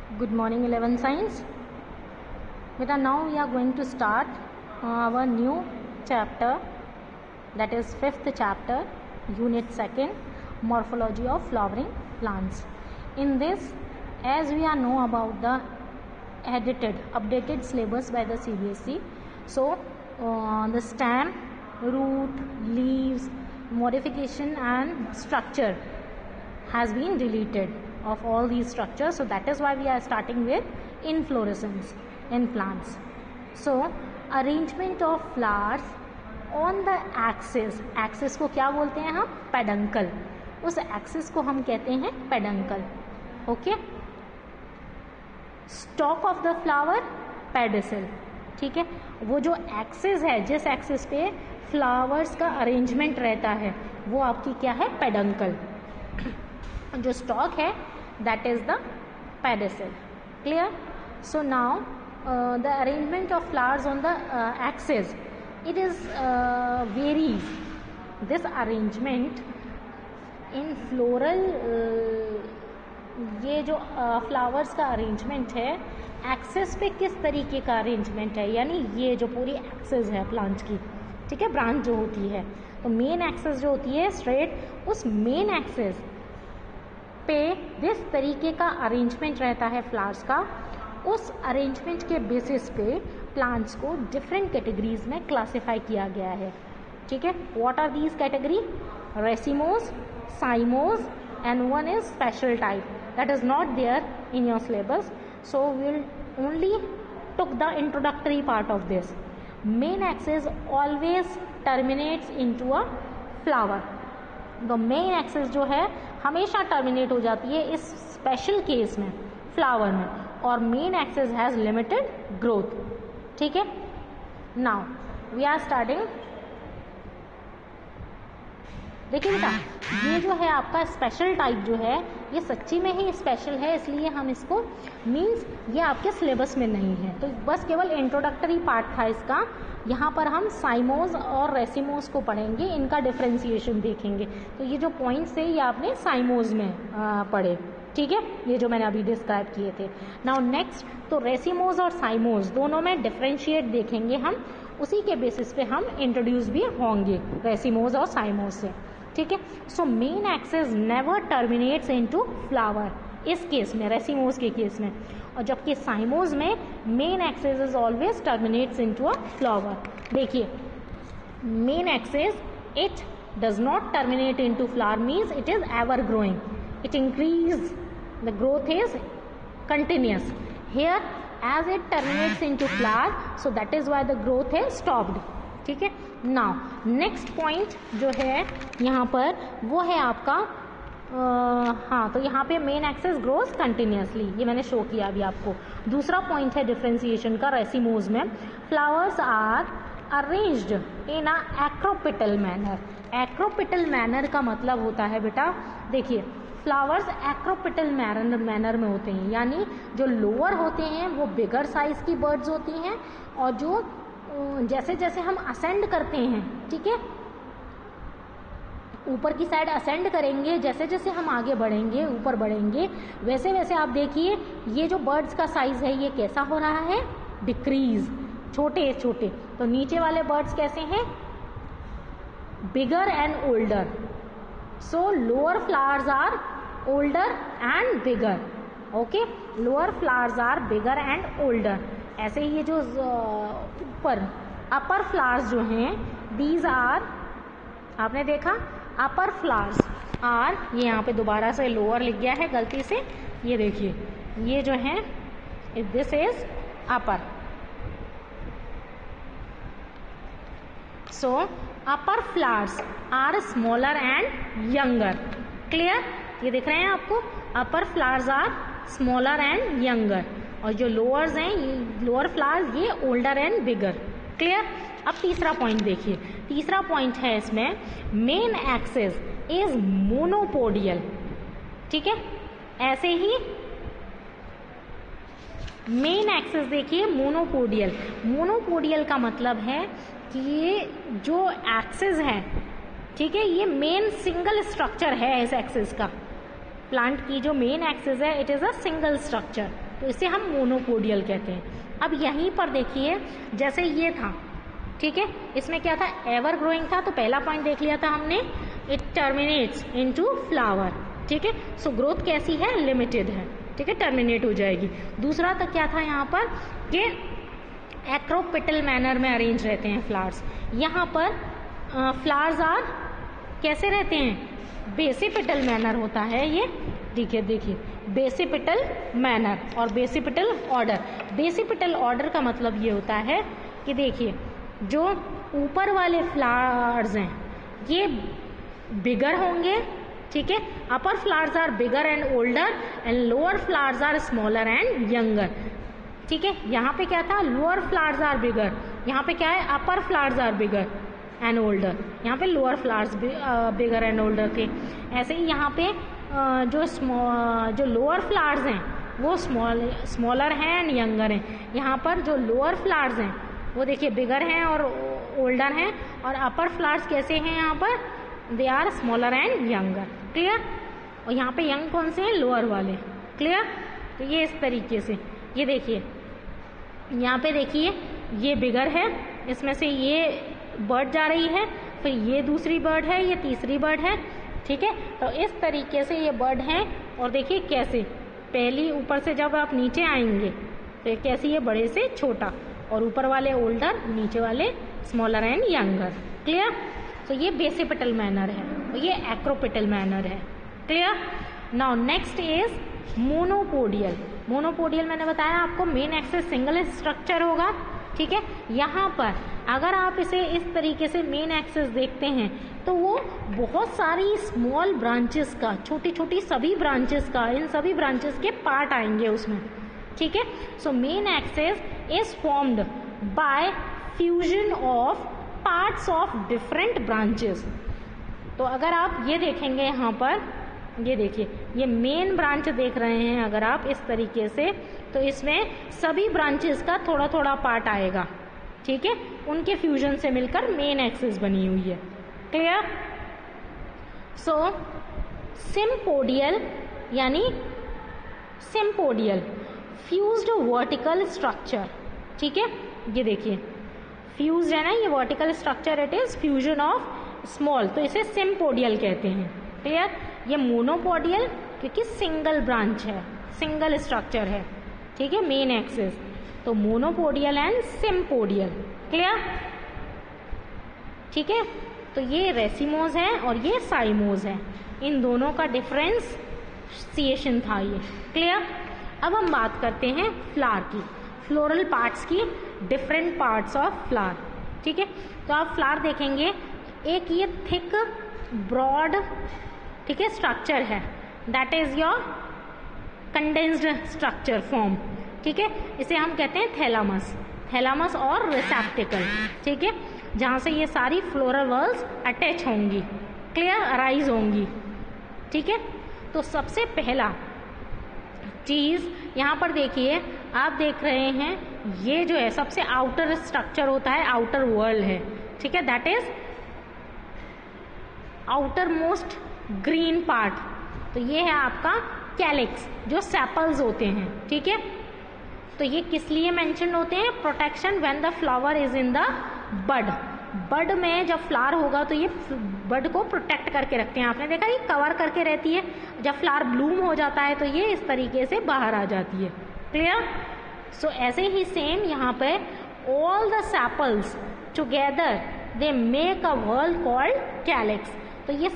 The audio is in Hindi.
Good morning 11 science. Beta, now we are going to start our new chapter, that is 5th chapter, unit 2nd, morphology of flowering plants. In this, as we are know about the updated syllabus by the CBSE, so the stem, root, leaves, modification and structure has been deleted of all these structures, so that is why we are starting with inflorescence in plants. So arrangement of flowers on the axis को क्या बोलते हैं हम? पेडंकल. उस एक्सिस को हम कहते हैं peduncle. Okay. Stock of the flower pedicel. ठीक है, वो जो एक्सिस है, जिस एक्सिस पे फ्लावर्स का अरेंजमेंट रहता है, वो आपकी क्या है? पेडंकल. जो स्टॉक है that is the pedicel. Clear? So now the arrangement of flowers on the axis, it is varies. This arrangement in floral ये जो फ्लावर्स का अरेंजमेंट है, एक्सेस पे किस तरीके का अरेंजमेंट है, यानी ये जो पूरी एक्सेस है प्लांट की, ठीक है, ब्रांच जो होती है, तो मेन एक्सेस जो होती है स्ट्रेट, उस मेन एक्सेस पे जिस तरीके का अरेंजमेंट रहता है फ्लावर्स का, उस अरेंजमेंट के बेसिस पे प्लांट्स को डिफरेंट कैटेगरीज में क्लासिफाई किया गया है. ठीक है, what are these category? Racemose, cymose and one is special type that is not there in your syllabus, so will only took the introductory part of this. Main axis always terminates into a flower. तो मेन एक्सिस जो है हमेशा टर्मिनेट हो जाती है इस स्पेशल केस में, फ्लावर में, और main axis has limited growth. ठीक है, नाउ वी आर स्टार्टिंग. देखिए बेटा, ये जो है आपका स्पेशल टाइप जो है, ये सच्ची में ही स्पेशल है, इसलिए हम इसको मीन्स ये आपके सिलेबस में नहीं है, तो बस केवल इंट्रोडक्टरी पार्ट था इसका. यहाँ पर हम साइमोज और रेसिमोज को पढ़ेंगे, इनका डिफ्रेंसिएशन देखेंगे. तो ये जो पॉइंट्स है ये आपने साइमोज में पढ़े. ठीक है, ये जो मैंने अभी डिस्क्राइब किए थे. नाउ नेक्स्ट, तो रेसिमोज और साइमोज दोनों में डिफ्रेंशिएट देखेंगे हम, उसी के बेसिस पे हम इंट्रोड्यूस भी होंगे रेसिमोज और साइमोज से. ठीक है, so main axis never terminates into flower, इस केस में, रेसिमोज के केस में, और जबकि साइमोज में main axis is always terminates into a flower. देखिए, main axis it does not terminate into flower, means it is ever growing, it increase, the growth is continuous. Here as it terminates into flower, so that is why the growth is stopped. ठीक है, नाउ नेक्स्ट पॉइंट जो है यहाँ पर, वो है आपका हाँ, तो यहाँ पे मेन एक्सिस ग्रोज कंटिन्यूसली, ये मैंने शो किया अभी आपको. दूसरा पॉइंट है डिफ्रेंसिएशन का, रेसिमोज में flowers are arranged in a acropetal manner. Acropetal manner का मतलब होता है बेटा, देखिए, फ्लावर्स एक्रोपिटल मैनर में होते हैं, यानी जो लोअर होते हैं वो बिगर साइज की बर्ड्स होती हैं, और जो जैसे जैसे हम असेंड करते हैं, ठीक है, ऊपर की साइड असेंड करेंगे, जैसे जैसे हम आगे बढ़ेंगे, ऊपर बढ़ेंगे, वैसे वैसे आप देखिए ये जो बर्ड्स का साइज है ये कैसा हो रहा है? डिक्रीज, छोटे छोटे. तो नीचे वाले बर्ड्स कैसे हैं? Bigger and older. So lower flowers are older and bigger. Okay, lower flowers are bigger and older. ऐसे ही ये जो ऊपर अपर फ्लावर्स जो हैं, दीज आर, आपने देखा, अपर फ्लावर्स आर, ये यहाँ पे दोबारा से लोअर लिख गया है गलती से, ये देखिए, ये जो है this is upper. So upper flowers are smaller and younger. Clear? ये दिख रहे हैं आपको, upper flowers are smaller and younger, और जो लोअर्स हैं, ये लोअर फ्लावर्स, ये ओल्डर एंड बिगर. क्लियर? अब तीसरा पॉइंट देखिए, तीसरा पॉइंट है इसमें, मेन एक्सिस इज मोनोपोडियल. ठीक है, ऐसे ही मेन एक्सिस देखिए मोनोपोडियल. मोनोपोडियल का मतलब है कि ये जो एक्सिस है, ठीक है, ये मेन सिंगल स्ट्रक्चर है इस एक्सिस का. प्लांट की जो मेन एक्सिस है, it is a single structure. तो इसे हम मोनोपोडियल कहते हैं। अब यहीं पर देखिए, जैसे ये था, ठीक है, इसमें क्या था, एवर ग्रोइंग था, तो पहला पॉइंट देख लिया था हमने, इट टर्मिनेट्स इनटू फ्लावर, ठीक है। सो ग्रोथ कैसी है, लिमिटेड है, ठीक है, टर्मिनेट हो जाएगी। दूसरा तो क्या था यहाँ पर कि एक्रोपिटल मैनर में अरेंज रहते हैं फ्लावर्स। यहाँ पर फ्लावर्स आर कैसे रहते हैं, बेसिपिटल मैनर होता है ये, ठीक है, देखिए बेसिपिटल मैनर और बेसिपिटल ऑर्डर। बेसिपिटल ऑर्डर का मतलब ये होता है कि देखिए जो ऊपर वाले फ्लावर्स हैं ये बिगर होंगे, ठीक है, upper flowers are bigger and older and lower flowers are smaller and younger, ठीक है। यहाँ पे क्या था, लोअर फ्लावर्स आर बिगर, यहाँ पे क्या है, upper flowers are bigger and older, यहाँ पे lower flowers bigger and older थे। ऐसे ही यहाँ पे जो लोअर फ्लावर्स हैं वो स्मॉलर हैं एंड यंगर हैं। यहाँ पर जो लोअर फ्लावर्स हैं वो देखिए बिगर हैं और ओल्डर हैं, और अपर फ्लावर्स कैसे हैं, यहाँ पर they are smaller and younger, clear. और यहाँ पे यंग कौन से हैं, लोअर वाले, क्लियर। तो ये इस तरीके से, ये देखिए यहाँ पे देखिए ये बिगर है, इसमें से ये बर्ड जा रही है, फिर ये दूसरी बर्ड है, ये तीसरी बर्ड है, ठीक है। तो इस तरीके से ये बर्ड हैं, और देखिए कैसे पहली ऊपर से जब आप नीचे आएंगे तो कैसी है, बड़े से छोटा, और ऊपर वाले ओल्डर, नीचे वाले स्मॉलर एंड यंगर, क्लियर। तो ये बेसिपिटल मैनर है और ये एक्रोपिटल मैनर है, clear. Now next is monopodial. Monopodial मैंने बताया आपको मेन एक्सिस सिंगल स्ट्रक्चर होगा, ठीक है। यहाँ पर अगर आप इसे इस तरीके से मेन एक्सिस देखते हैं तो वो बहुत सारी स्मॉल ब्रांचेस का, छोटी छोटी सभी ब्रांचेस का, इन सभी ब्रांचेस के पार्ट आएंगे उसमें, ठीक है। So main axis is formed by fusion of parts of different branches. तो अगर आप ये देखेंगे यहाँ पर, ये देखिए ये मेन ब्रांच देख रहे हैं अगर आप इस तरीके से, तो इसमें सभी ब्रांचेस का थोड़ा थोड़ा पार्ट आएगा, ठीक है, उनके फ्यूजन से मिलकर मेन एक्सिस बनी हुई है, क्लियर। सो सिम्पोडियल यानी सिम्पोडियल फ्यूज्ड वर्टिकल स्ट्रक्चर, ठीक है। ये देखिए फ्यूज्ड है ना, ये vertical structure, it is fusion of small, तो इसे सिम्पोडियल कहते हैं, क्लियर। ये मोनोपोडियल क्योंकि सिंगल ब्रांच है, सिंगल स्ट्रक्चर है, ठीक है, मेन एक्सिस। तो मोनोपोडियल एंड सिम्पोडियल, क्लियर, ठीक है। तो ये रेसिमोज है और ये साइमोज है, इन दोनों का डिफरेंशिएशन था ये, क्लियर। अब हम बात करते हैं फ्लावर की, फ्लोरल पार्ट्स की, डिफरेंट पार्ट्स ऑफ फ्लावर, ठीक है। तो आप फ्लावर देखेंगे, एक ये थिक ब्रॉड, ठीक है, स्ट्रक्चर है, that is your condensed structure form, ठीक है। इसे हम कहते हैं थैलामस, थैलामस और रिसेप्टिकल, ठीक है, जहां से ये सारी फ्लोरल वर्ल्स अटैच होंगी, क्लियर, अराइज होंगी, ठीक है। तो सबसे पहला चीज यहाँ पर देखिए, आप देख रहे हैं ये जो है सबसे आउटर स्ट्रक्चर होता है, आउटर वर्ल्ड है, ठीक है, that is outer most green part. तो ये है आपका कैलिक्स, जो सेपल्स होते हैं, ठीक है। तो ये किस लिए मेंशन होते हैं, protection when the flower is in the bud. Bud में जब फ्लावर होगा तो ये बड को प्रोटेक्ट करके रखते हैं, आपने देखा ये कवर करके रहती है, जब फ्लावर ब्लूम हो जाता है तो ये इस तरीके से बाहर आ जाती है, क्लियर। सो ऐसे ही सेम यहाँ पे all the sepals together they make a world called calyx. तो ये